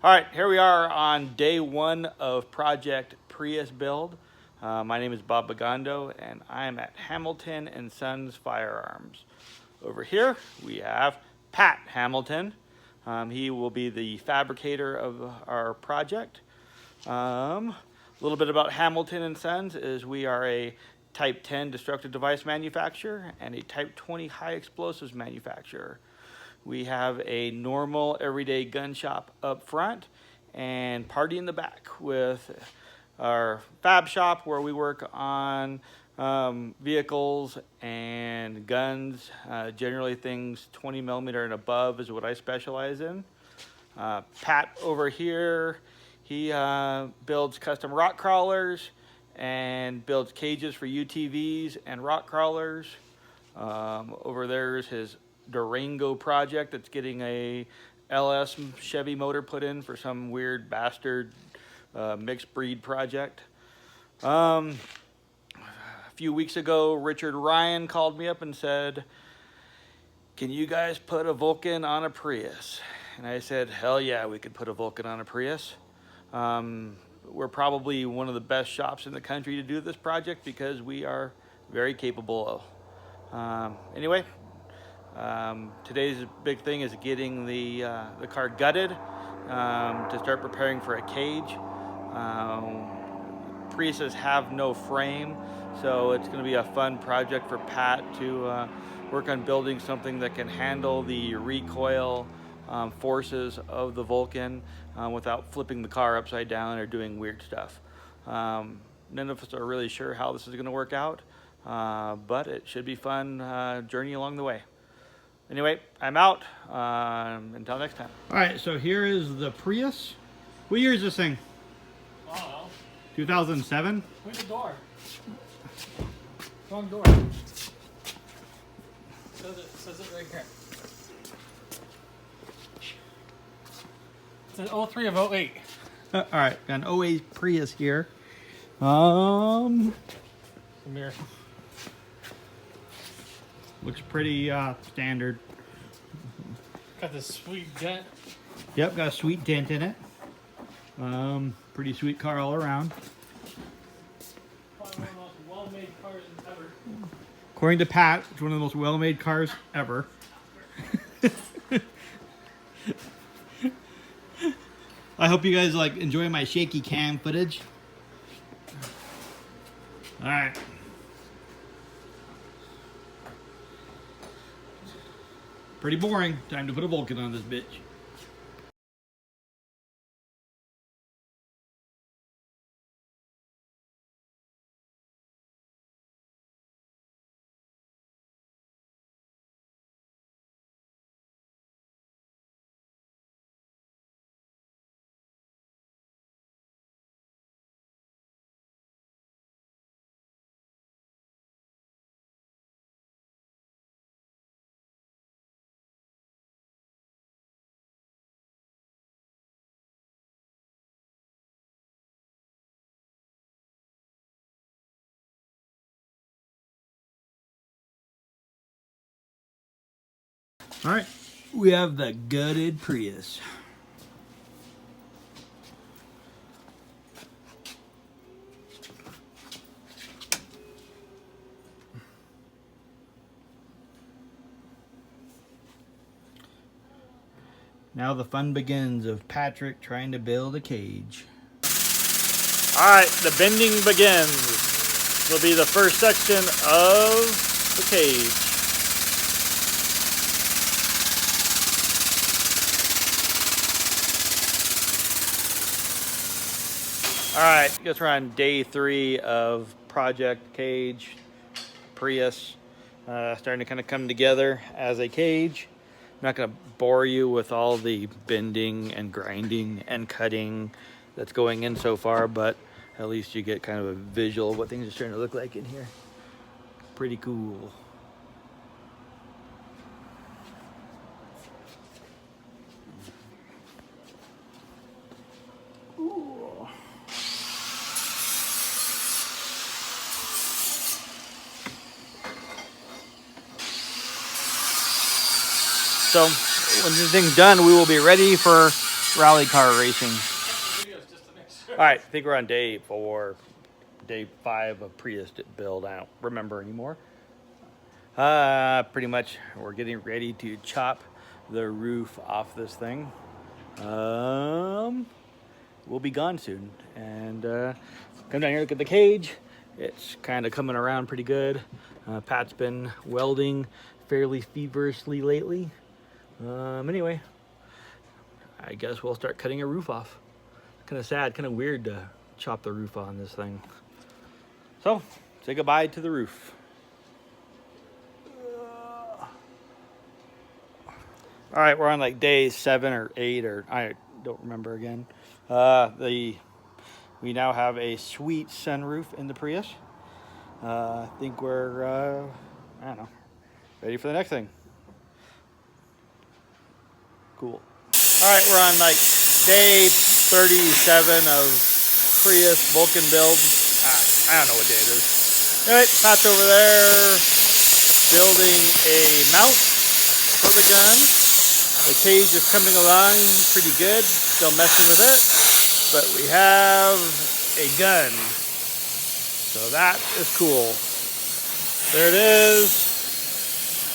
All right, here we are on day one of Project Prius build. My name is Bob Bagondo, and I am at Hamilton and Sons Firearms. Over here, we have Pat Hamilton. He will be the fabricator of our project. A little bit about Hamilton and Sons is we are a Type 10 destructive device manufacturer and a Type 20 high explosives manufacturer. We have a normal everyday gun shop up front and party in the back with our fab shop where we work on vehicles and guns. Generally things 20 millimeter and above is what I specialize in. Pat over here, he builds custom rock crawlers and builds cages for UTVs and rock crawlers. Over there is his Durango project that's getting a LS Chevy motor put in for some weird bastard mixed breed project. A few weeks ago, Richard Ryan called me up and said, "Can you guys put a Vulcan on a Prius?" And I said, "Hell yeah, we could put a Vulcan on a Prius." We're probably one of the best shops in the country to do this project because we are very capable. Anyway, today's big thing is getting the car gutted to start preparing for a cage. Priuses have no frame, so it's going to be a fun project for Pat to work on building something that can handle the recoil forces of the Vulcan without flipping the car upside down or doing weird stuff. None of us are really sure how this is going to work out, but it should be fun journey along the way. Anyway, I'm out. Until next time. All right, so here is the Prius. What year is this thing? I don't know. 2007? Where's the door? Wrong door. Says it right here. It's an 03 of 08. All right, got an 08 Prius here. The mirror. Looks pretty standard. Got this sweet dent. Yep, got a sweet dent in it. Pretty sweet car all around. Probably one of the most well-made cars ever. According to Pat, it's one of the most well-made cars ever. I hope you guys enjoy my shaky cam footage. All right. Pretty boring. Time to put a Vulcan on this bitch. All right, we have the gutted Prius. Now the fun begins of Patrick trying to build a cage. All right, the bending begins. This will be the first section of the cage. All right, guess we're on day 3 of Project Cage Prius. Starting to kind of come together as a cage. I'm not going to bore you with all the bending and grinding and cutting that's going in so far, but at least you get kind of a visual of what things are starting to look like in here. Pretty cool. So when this thing's done, we will be ready for rally car racing. Videos just to make sure. All right, I think we're on day 5 of Prius build. I don't remember anymore. Pretty much we're getting ready to chop the roof off this thing. We'll be gone soon. And come down here, look at the cage. It's kind of coming around pretty good. Pat's been welding fairly feverishly lately. Anyway, I guess we'll start cutting a roof off. Kind of sad, kind of weird to chop the roof on this thing. So, say goodbye to the roof. All right, we're on like day 7 or 8, or I don't remember again. We now have a sweet sunroof in the Prius. I think we're, I don't know, ready for the next thing. Cool. All right, we're on like day 37 of Prius Vulcan build. I don't know what day it is. Anyway, Pat's over there building a mount for the gun. The cage is coming along pretty good. Still messing with it, but we have a gun. So that is cool. There it is,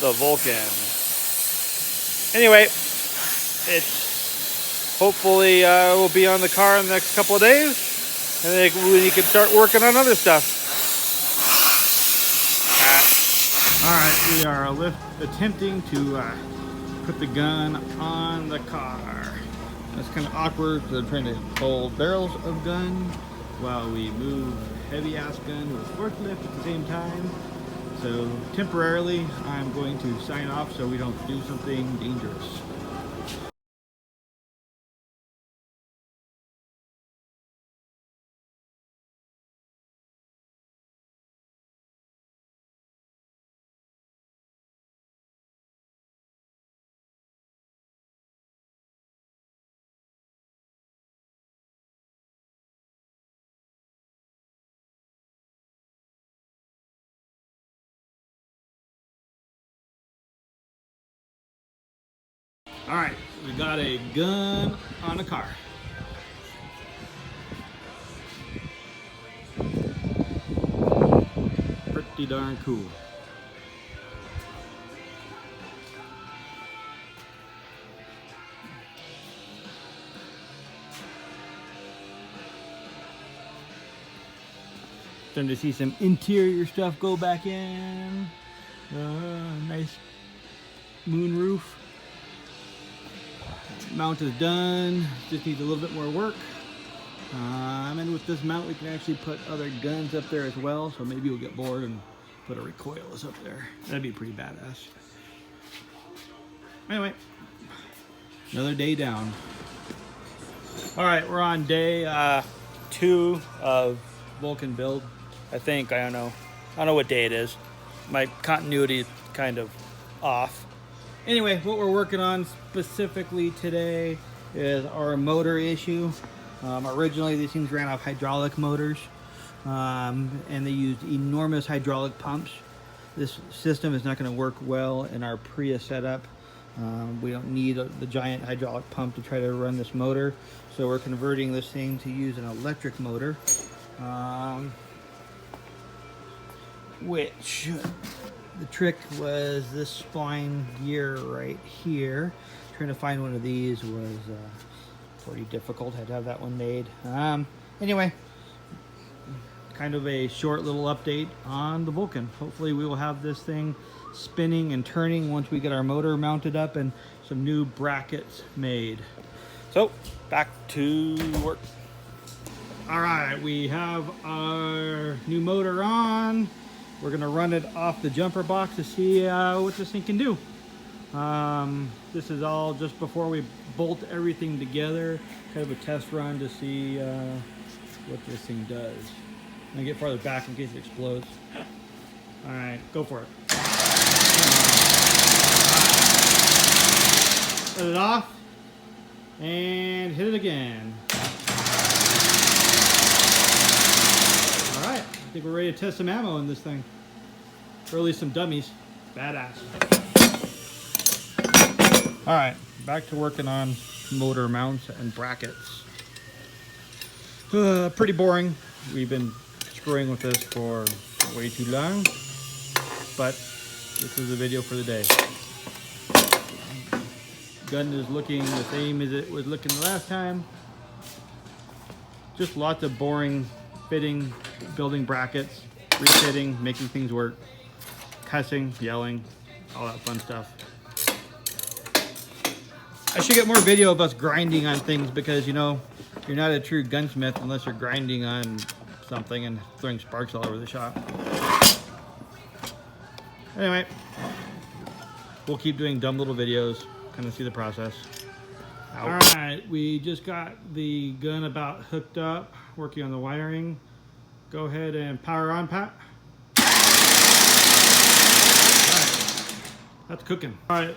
the Vulcan. Anyway, it's hopefully will be on the car in the next couple of days, and then we can start working on other stuff. All right, we are attempting to put the gun on the car. That's kind of awkward because I'm trying to hold barrels of gun while we move heavy ass gun with forklift at the same time. So temporarily, I'm going to sign off so we don't do something dangerous. All right, we got a gun on a car. Pretty darn cool. Starting to see some interior stuff go back in. Nice moon roof. Mount is done, just needs a little bit more work. And with this mount we can actually put other guns up there as well, so maybe we'll get bored and put a recoilless up there. That'd be pretty badass. Anyway, another day down. All right, we're on day 2 of Vulcan build. I think, I don't know what day it is. My continuity is kind of off. Anyway, what we're working on specifically today is our motor issue. Originally, these things ran off hydraulic motors, and they used enormous hydraulic pumps. This system is not going to work well in our Prius setup. We don't need the giant hydraulic pump to try to run this motor, so we're converting this thing to use an electric motor, which the trick was this spline gear right here. Trying to find one of these was pretty difficult. Had to have that one made. Anyway, kind of a short little update on the Vulcan. Hopefully we will have this thing spinning and turning once we get our motor mounted up and some new brackets made. So back to work. All right, we have our new motor on. We're gonna run it off the jumper box to see what this thing can do. This is all just before we bolt everything together, kind of a test run to see what this thing does. I'm gonna get farther back in case it explodes. All right, go for it. Let it off and hit it again. All right, I think we're ready to test some ammo in this thing. Or at least some dummies. Badass. All right, back to working on motor mounts and brackets. Pretty boring. We've been screwing with this for way too long, but this is the video for the day. Gun is looking the same as it was looking the last time. Just lots of boring fitting, building brackets, refitting, making things work, cussing, yelling, all that fun stuff. I should get more video of us grinding on things because, you know, you're not a true gunsmith unless you're grinding on something and throwing sparks all over the shop. Anyway, we'll keep doing dumb little videos, kind of see the process. All right, we just got the gun about hooked up, working on the wiring. Go ahead and power on, Pat. All right, that's cooking. All right,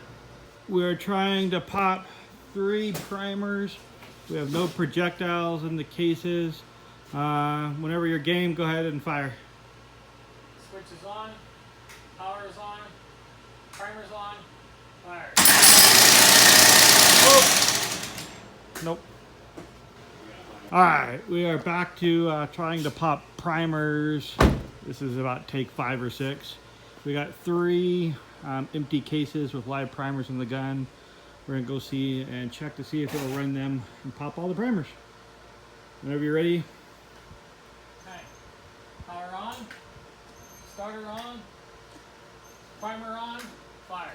we're trying to pop 3 primers. We have no projectiles in the cases. Whenever you're game, go ahead and fire. Switch is on, power is on, primer's on, fire. Oh. Nope. All right, we are back to trying to pop primers. This is about take 5 or 6. We got 3 empty cases with live primers in the gun. We're gonna go see and check to see if it'll run them and pop all the primers. Whenever you're ready. Okay, power on, starter on, primer on, fire.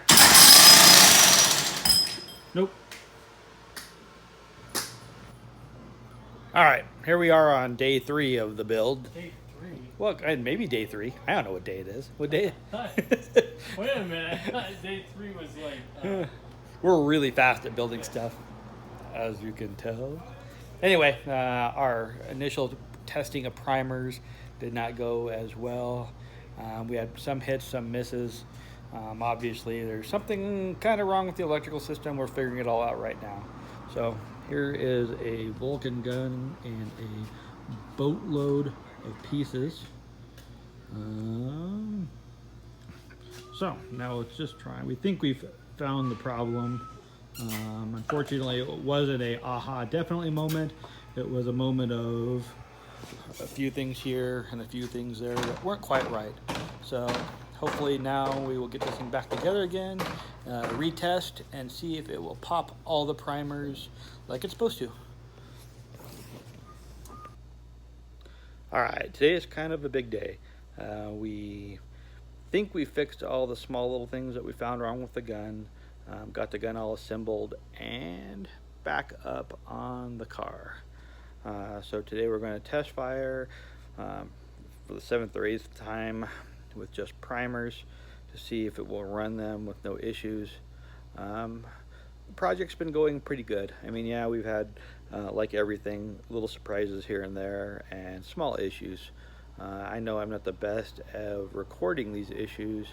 Nope. All right, here we are on day 3 of the build. Day 3? Well, maybe day 3. I don't know what day it is. What day? Wait a minute, I thought day 3 was like... We're really fast at building stuff, as you can tell. Anyway, our initial testing of primers did not go as well. We had some hits, some misses. Obviously, there's something kind of wrong with the electrical system. We're figuring it all out right now. So here is a Vulcan gun and a boatload of pieces. So now let's just try. We think we've found the problem. Unfortunately, it wasn't a aha definitely moment. It was a moment of a few things here and a few things there that weren't quite right. So hopefully now we will get this thing back together again, retest, and see if it will pop all the primers like it's supposed to. All right, today is kind of a big day. We think we fixed all the small little things that we found wrong with the gun, got the gun all assembled and back up on the car. So today we're going to test fire for the 7th or 8th time with just primers to see if it will run them with no issues. The project's been going pretty good. I mean, yeah, we've had, like everything, little surprises here and there and small issues. I know I'm not the best at recording these issues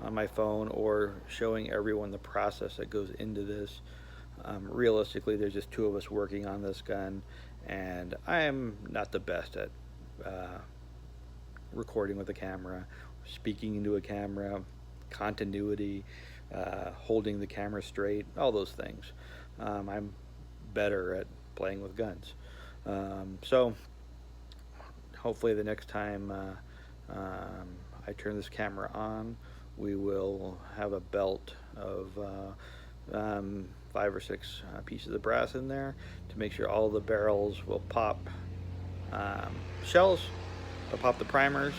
on my phone or showing everyone the process that goes into this. Realistically, there's just 2 of us working on this gun, and I am not the best at recording with a camera, speaking into a camera, continuity, holding the camera straight, all those things. I'm better at playing with guns. So hopefully the next time I turn this camera on, we will have a belt of 5 or 6 pieces of brass in there to make sure all the barrels will pop shells, will pop the primers,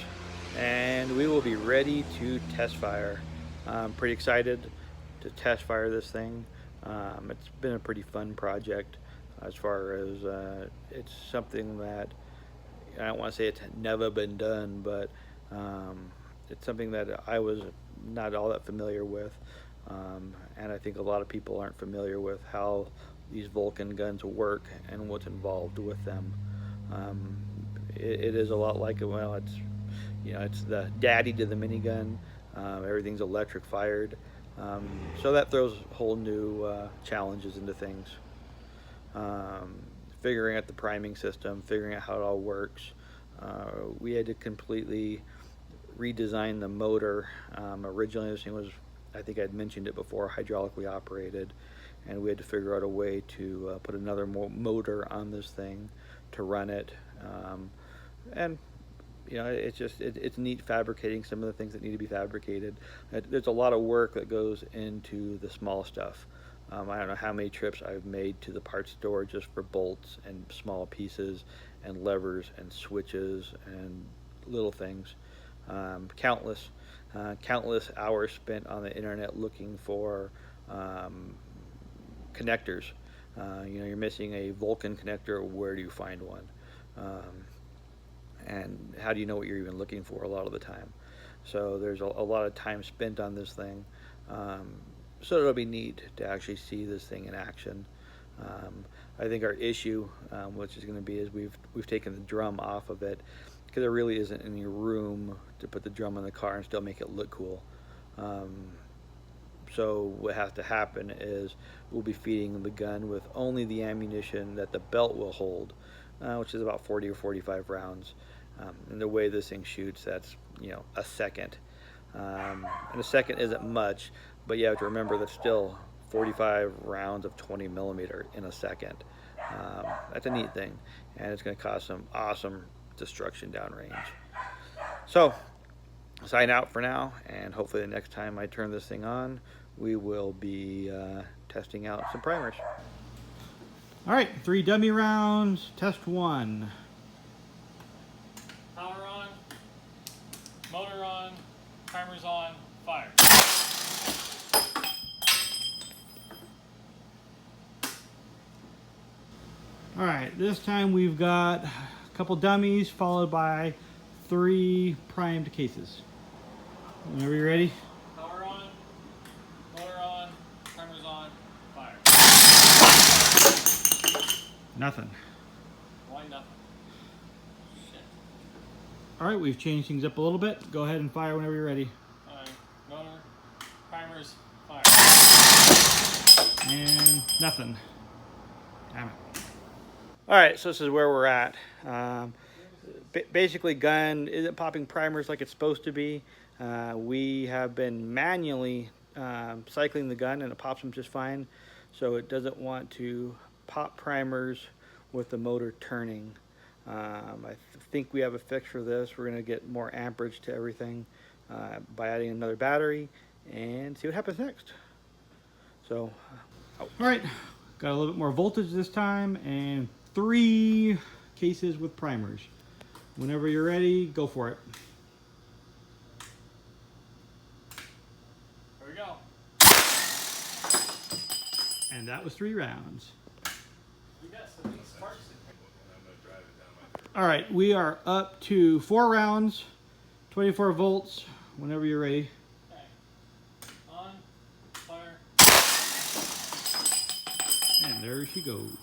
and we will be ready to test fire. I'm pretty excited to test fire this thing. It's been a pretty fun project as far as it's something that I don't want to say it's never been done, but it's something that I was not all that familiar with, and I think a lot of people aren't familiar with how these Vulcan guns work and what's involved with them. It is a lot like, well, it's, you know, it's the daddy to the minigun. Everything's electric fired, so that throws whole new challenges into things. Figuring out the priming system, figuring out how it all works. We had to completely redesign the motor. Originally this thing was, I think I'd mentioned it before, hydraulically operated, and we had to figure out a way to put another motor on this thing to run it. And you know, it's neat fabricating some of the things that need to be fabricated. There's a lot of work that goes into the small stuff. I don't know how many trips I've made to the parts store just for bolts and small pieces and levers and switches and little things. Countless hours spent on the internet looking for connectors. You know, you're missing a Vulcan connector. Where do you find one? And how do you know what you're even looking for a lot of the time? So there's a lot of time spent on this thing. So it'll be neat to actually see this thing in action. I think our issue, which is going to be, is we've taken the drum off of it because there really isn't any room to put the drum in the car and still make it look cool. So what has to happen is we'll be feeding the gun with only the ammunition that the belt will hold, which is about 40 or 45 rounds. And the way this thing shoots, that's, you know, a second. And a second isn't much, but you have to remember that's still 45 rounds of 20 millimeter in a second. That's a neat thing, and it's going to cause some awesome destruction downrange. So, sign out for now, and hopefully the next time I turn this thing on, we will be testing out some primers. All right, 3 dummy rounds, test 1. Power on, motor on, primers on, fire. All right, this time we've got a couple dummies followed by 3 primed cases. Whenever you're ready. Power on, motor on, primers on, fire. Nothing. Why nothing? Shit. All right, we've changed things up a little bit. Go ahead and fire whenever you're ready. Alright, motor, primers, fire. And nothing. Damn it. All right, so this is where we're at. Basically, gun isn't popping primers like it's supposed to be. We have been manually cycling the gun, and it pops them just fine. So it doesn't want to pop primers with the motor turning. I think we have a fix for this. We're going to get more amperage to everything by adding another battery and see what happens next. So, All right, got a little bit more voltage this time and 3 cases with primers. Whenever you're ready, go for it. Here we go. And that was 3 rounds. We got some neat sparks in here. All right, we are up to 4 rounds, 24 volts, whenever you're ready. Okay. On, fire. And there she goes.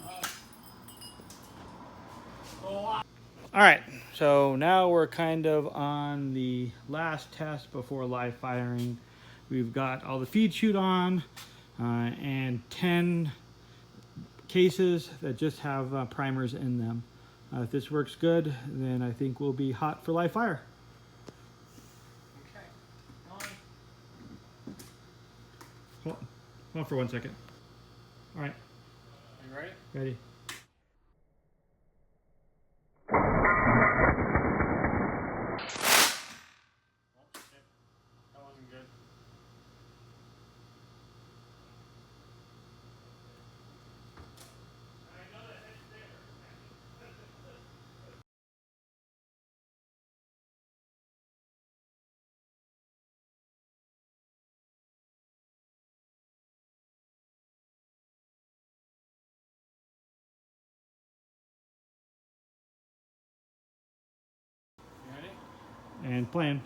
Oh, all right, so now we're kind of on the last test before live firing. We've got all the feed chute on and 10 cases that just have primers in them. If this works good, then I think we'll be hot for live fire. okay. On. Hold on for 1 second. All right, Are you ready? ready. Oh, shit. That wasn't good. You ready? And plan.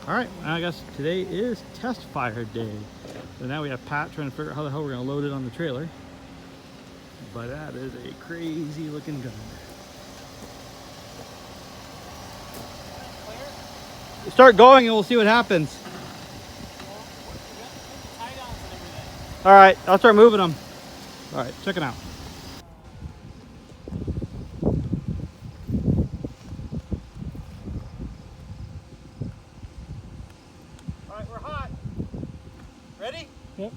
All right, I guess today is test fire day. So now we have Pat trying to figure out how the hell we're gonna load it on the trailer. But that is a crazy looking gun. Start going and we'll see what happens. Tie downs and everything. All right, I'll start moving them. All right, check it out. All right, we're hot. Ready? Yep.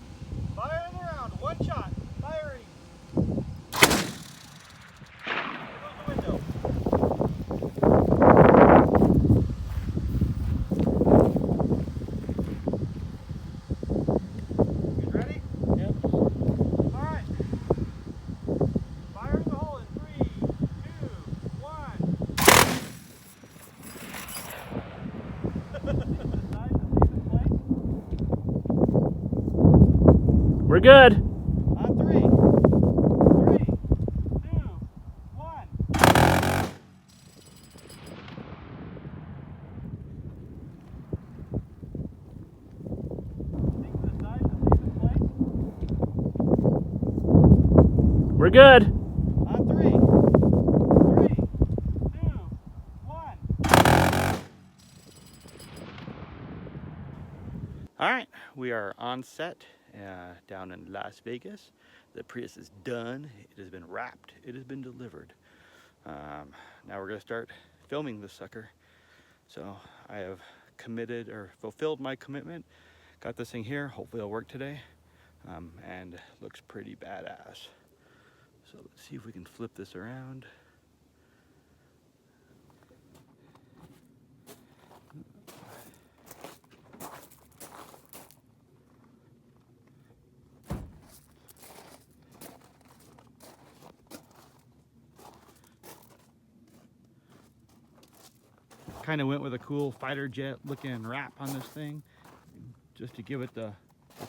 Fire in the round. One shot. Firing. There goes the window. You guys ready? Yep. All right. Fire in the hole in 3, 2, 1. We're good. On 3, 3, 2, 1. Think to the side, the safest place. We're good. On 3, 3, 2, 1. All right, we are on set down in Las Vegas. The Prius is done. It has been wrapped. It has been delivered. Now we're gonna start filming this sucker. So I have committed or fulfilled my commitment. Got this thing here. Hopefully it'll work today. And looks pretty badass. So let's see if we can flip this around. Kind of went with a cool fighter jet looking wrap on this thing, just to give it the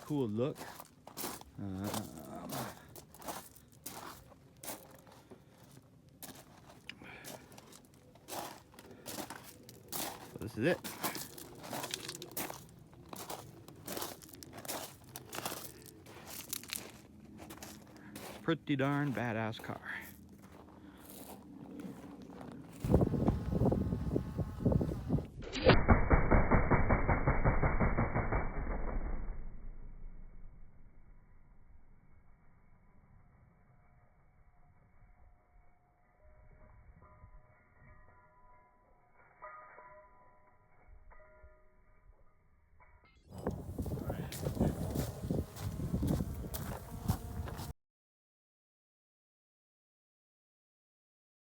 cool look. So this is it. Pretty darn badass car.